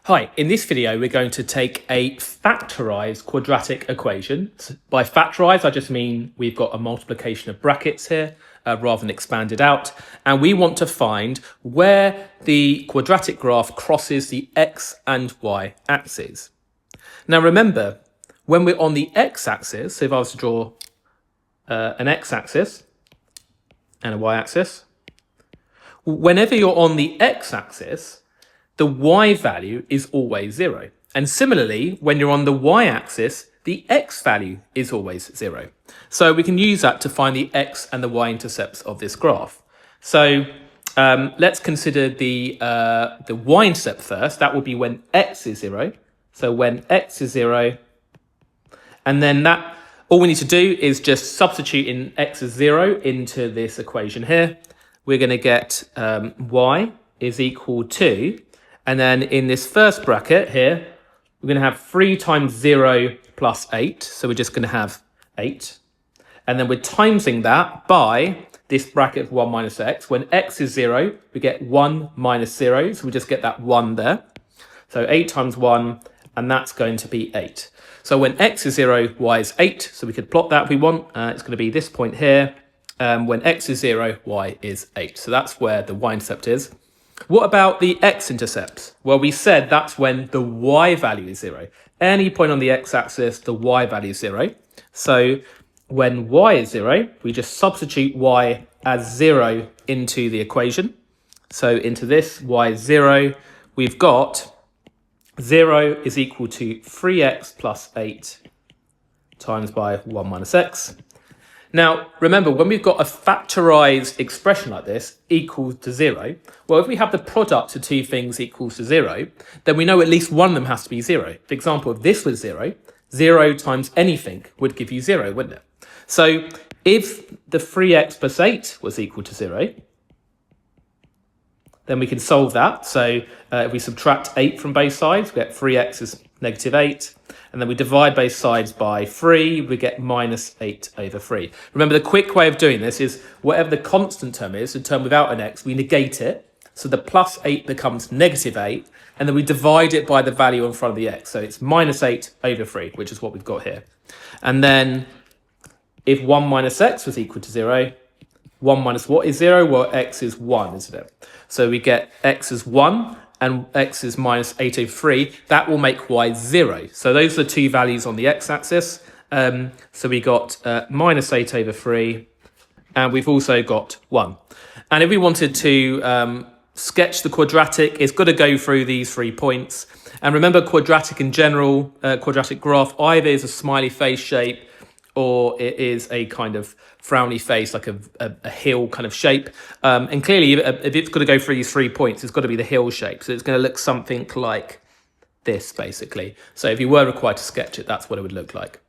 Hi, in this video we're going to take a factorised quadratic equation. By factorised I just mean we've got a multiplication of brackets here rather than expanded out, and we want to find where the quadratic graph crosses the x and y axes. Now remember, when we're on the x-axis, so if I was to draw an x-axis and a y-axis, whenever you're on the x-axis, the y value is always 0. And similarly, when you're on the y-axis, the x value is always 0. So we can use that to find the x and the y-intercepts of this graph. So let's consider the y-intercept first. That would be when x is 0. So when x is 0, and then all we need to do is just substitute in x is 0 into this equation here. We're going to get y is equal to, and then in this first bracket here, we're going to have 3 times 0 plus 8. So we're just going to have 8. And then we're timesing that by this bracket of 1 minus x. When x is 0, we get 1 minus 0. So we just get that 1 there. So 8 times 1, and that's going to be 8. So when x is 0, y is 8. So we could plot that if we want. It's going to be this point here. When x is 0, y is 8. So that's where the y-intercept is. What about the x-intercepts? Well, we said that's when the y value is 0. Any point on the x-axis, the y value is 0. So when y is 0, we just substitute y as 0 into the equation. So into this, y is 0. We've got 0 is equal to 3x plus 8 times by 1 minus x. Now, remember, when we've got a factorised expression like this equals to 0, well, if we have the product of two things equals to 0, then we know at least one of them has to be 0. For example, if this was 0, 0 times anything would give you 0, wouldn't it? So if the 3x plus 8 was equal to 0, then we can solve that. So if we subtract 8 from both sides, we get 3x is negative 8. And then we divide both sides by 3, we get minus 8 over 3. Remember, the quick way of doing this is whatever the constant term is, a term without an x, we negate it. So the plus 8 becomes negative 8. And then we divide it by the value in front of the x. So it's minus 8 over 3, which is what we've got here. And then if 1 minus x was equal to 0, 1 minus what is 0? Well, x is 1, isn't it? So we get x is 1. And x is minus 8 over 3, that will make y 0. So those are the two values on the x-axis. So we got minus 8 over 3, and we've also got 1. And if we wanted to sketch the quadratic, it's got to go through these 3 points. And remember, quadratic in general, quadratic graph, either is a smiley face shape, or it is a kind of frowny face, like a hill kind of shape. And clearly, if it's got to go through these 3 points, it's got to be the hill shape. So it's going to look something like this, basically. So if you were required to sketch it, that's what it would look like.